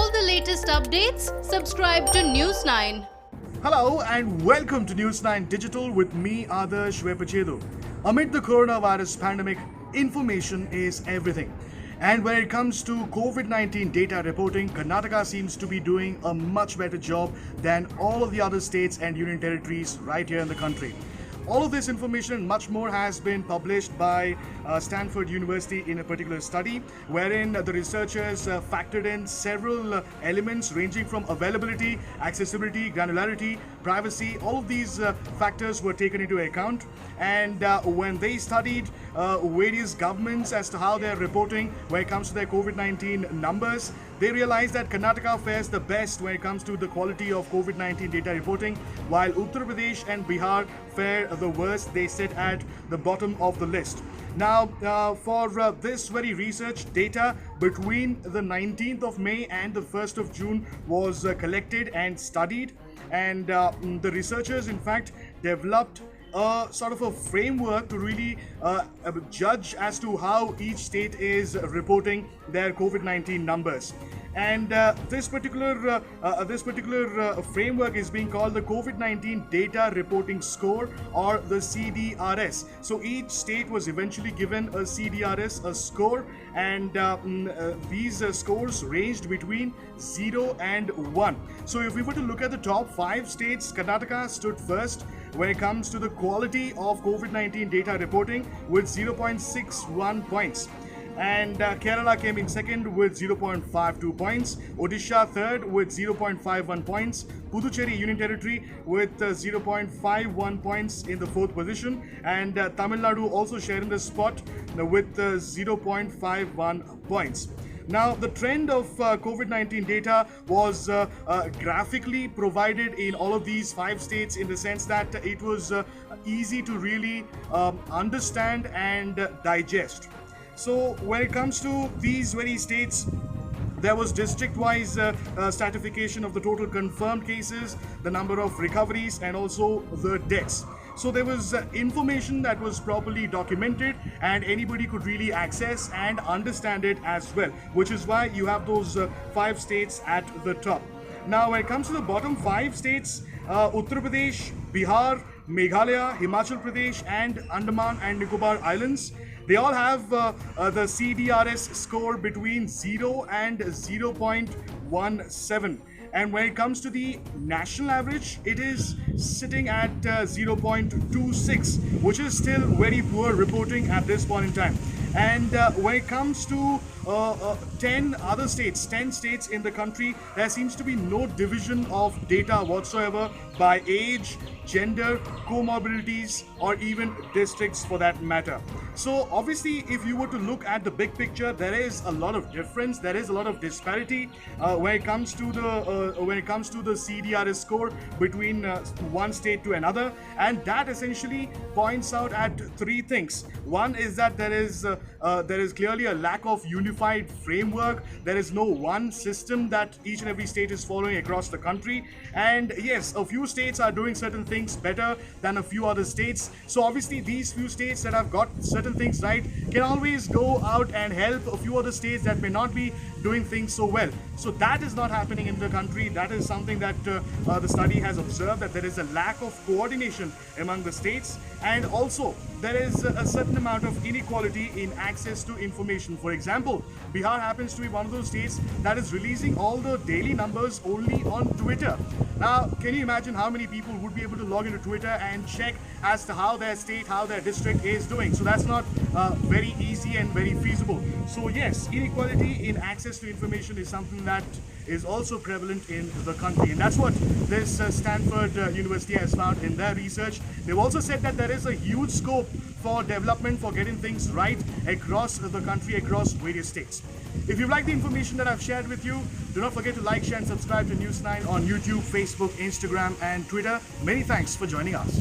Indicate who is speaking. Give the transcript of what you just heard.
Speaker 1: all the latest updates, subscribe to News 9.
Speaker 2: Hello and welcome to News 9 Digital with me, Adarsh Vepachedu. Amid the coronavirus pandemic, information is everything. And when it comes to COVID-19 data reporting, Karnataka seems to be doing a much better job than all of the other states and union territories right here in the country. All of this information and much more has been published by Stanford University in a particular study, wherein the researchers factored in several elements ranging from availability, accessibility, granularity, privacy. All of these factors were taken into account. And when they studied various governments as to how they're reporting when it comes to their COVID-19 numbers, they realized that Karnataka fares the best when it comes to the quality of COVID-19 data reporting, while Uttar Pradesh and Bihar fare the worst. They sit at the bottom of the list. Now, for this very research, data between the 19th of May and the 1st of June was collected and studied, and the researchers, in fact, developed a sort of a framework to really judge as to how each state is reporting their COVID-19 numbers. And this particular framework is being called the COVID-19 Data Reporting Score, or the CDRS. So each state was eventually given a CDRS, a score, and these scores ranged between 0 and 1. So if we were to look at the top 5 states, Karnataka stood first when it comes to the quality of COVID-19 data reporting with 0.61 points. And Kerala came in second with 0.52 points, Odisha third with 0.51 points, Puducherry Union Territory with 0.51 points in the fourth position, and Tamil Nadu also sharing the spot with 0.51 points. Now, the trend of COVID-19 data was graphically provided in all of these 5 states, in the sense that it was easy to really understand and digest. So when it comes to these very states, there was district-wise stratification of the total confirmed cases, the number of recoveries, and also the deaths. So there was information that was properly documented, and anybody could really access and understand it as well, which is why you have those 5 states at the top. Now, when it comes to the bottom 5 states, Uttar Pradesh, Bihar, Meghalaya, Himachal Pradesh, and Andaman and Nicobar Islands, they all have the CDRS score between 0 and 0.17. And when it comes to the national average, it is sitting at 0.26, which is still very poor reporting at this point in time. And when it comes to 10 states in the country, there seems to be no division of data whatsoever by age, gender, comorbidities, or even districts for that matter. So obviously, if you were to look at the big picture, there is a lot of difference, there is a lot of disparity when it comes to the CDRS score between one state to another, and that essentially points out at 3 things. One is that there is clearly a lack of unified framework. There is no one system that each and every state is following across the country, and yes, a few states are doing certain things better than a few other states. So obviously, these few states that have got certain things right can always go out and help a few other states that may not be doing things so well. So that is not happening in the country. That is something that the study has observed, that there is a lack of coordination among the states, and also there is a certain amount of inequality in access to information. For example, Bihar happens to be one of those states that is releasing all the daily numbers only on Twitter. Now, can you imagine how many people would be able to log into Twitter and check as to how their state, how their district is doing? So that's not very easy and very feasible. So yes, inequality in access to information is something that is also prevalent in the country, and that's what this Stanford University has found in their research. They've also said that there is a huge scope for development, for getting things right across the country, across various states. If you like the information that I've shared with you, do not forget to like, share, and subscribe to News 9 on YouTube, Facebook, Instagram, and Twitter. Many thanks for joining us.